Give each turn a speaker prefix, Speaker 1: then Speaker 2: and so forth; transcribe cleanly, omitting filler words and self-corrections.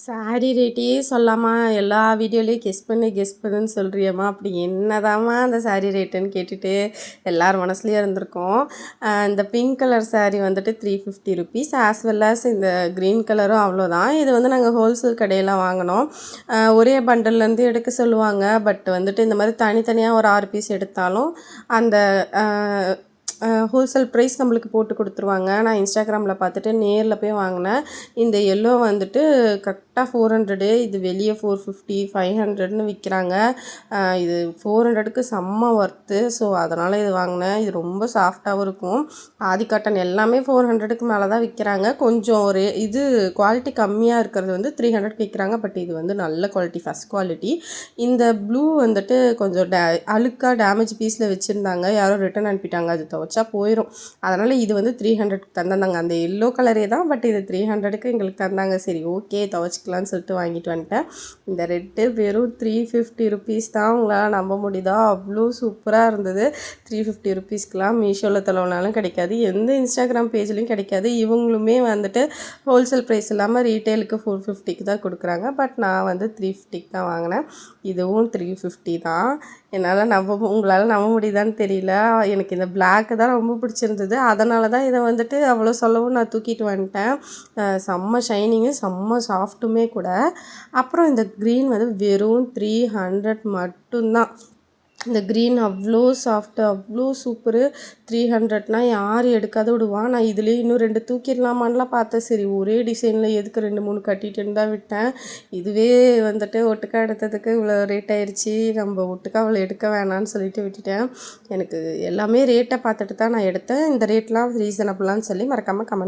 Speaker 1: Sorry ரேட்டையே சொல்லாமா எல்லா வீடியோலேயும் guess பண்ணுன்னு சொல்கிறியம்மா, அப்படி என்னதாம்மா அந்த சாரீ ரேட்டுன்னு கேட்டுட்டு எல்லார் மனசுலேயும் இருந்திருக்கோம். இந்த பிங்க் கலர் சாரீ வந்துட்டு 350 ருபீஸ், ஆஸ் வெல் ஆஸ் இந்த க்ரீன் கலரும் அவ்வளோதான். இது வந்து நாங்கள் ஹோல்சேல் கடையில் வாங்கினோம். ஒரே பண்டல்லேருந்து எடுக்க சொல்லுவாங்க. பட் வந்துட்டு இந்த மாதிரி தனித்தனியாக ஒரு 6 பீஸ் எடுத்தாலும் அந்த ஹோல்சேல் ப்ரைஸ் நம்மளுக்கு போட்டு கொடுத்துருவாங்க. நான் இன்ஸ்டாகிராமில் பார்த்துட்டு நேரில் போய் வாங்கினேன். இந்த எல்லோ வந்துட்டு கரெக்டாக 400, இது வெளியே 450 500ன்னு விற்கிறாங்க. இது 400க்கு செம்ம ஒர்த்து. ஸோ அதனால் இது வாங்கினேன். இது ரொம்ப சாஃப்டாகவும் இருக்கும். ஆதி காட்டன் எல்லாமே 400க்கு மேலே தான் விற்கிறாங்க. கொஞ்சம் ஒரு இது குவாலிட்டி கம்மியாக இருக்கிறது வந்து 300க்கு விற்கிறாங்க. பட் இது வந்து நல்ல குவாலிட்டி, ஃபஸ்ட் குவாலிட்டி. இந்த ப்ளூ வந்துட்டு கொஞ்சம் அழுக்காக டேமேஜ் பீஸில் வச்சுருந்தாங்க. யாரோ ரிட்டன் அனுப்பிட்டாங்க. அது துவைச்சா போயிடும். அதனால் இது வந்து 300க்கு தந்தாங்க. அந்த எல்லோ கலரே தான், பட் இது 300க்கு எங்களுக்கு தந்தாங்க. சரி ஓகே துவைச்சிக்கலான்னு சொல்லிட்டு வாங்கிட்டு வந்துட்டேன். இந்த ரெட்டு வெறும் 350 ருபீஸ் தான். உங்களால் நம்ப முடியுதா? அவ்வளோ சூப்பராக இருந்தது. 350 ருபீஸ்க்கெலாம் மீஷோவில் தொலைவினாலும் கிடைக்காது, எந்த இன்ஸ்டாகிராம் பேஜ்லேயும் கிடைக்காது. இவங்களுமே வந்துட்டு ஹோல்சேல் ப்ரைஸ் இல்லாமல் ரீட்டெயிலுக்கு 450க்கு தான் கொடுக்குறாங்க. பட் நான் வந்து 350க்கு தான் வாங்கினேன். இதுவும் 350 தான். என்னால் உங்களால் நம்ப முடியுதான்னு தெரியல. எனக்கு இந்த பிளாக்கு தான் ரொம்ப பிடிச்சிருந்தது. அதனால தான் இதை வந்துட்டு அவ்வளோ சொல்லவும் நான் தூக்கிட்டு வந்துட்டேன். செம்ம ஷைனிங்கு, செம்ம சாஃப்ட்டுமே கூட. அப்புறம் இந்த க்ரீன் வந்து வெறும் 300 மட்டும்தான். இந்த க்ரீன் அவ்வளோ சாஃப்ட்டு, அவ்வளோ சூப்பரு. 300னா யார் எடுக்காத விடுவான். நான் இதுலேயே இன்னும் 2 தூக்கிடலாமான்லாம் பார்த்தேன். சரி ஒரே டிசைனில் எதுக்கு 2 3 கட்டிட்டுன்னு தான் விட்டேன். இதுவே வந்துட்டு ஒட்டுக்கா எடுத்ததுக்கு இவ்வளோ ரேட் ஆயிடுச்சு, நம்ம ஒட்டுக்கா அவ்வளோ எடுக்க வேணான்னு சொல்லிட்டு விட்டுட்டேன். எனக்கு எல்லாமே ரேட்டை பார்த்துட்டு தான் நான் எடுத்தேன். இந்த ரேட்லாம் ரீசனபிளான்னு சொல்லி மறக்காமல் கமெண்ட்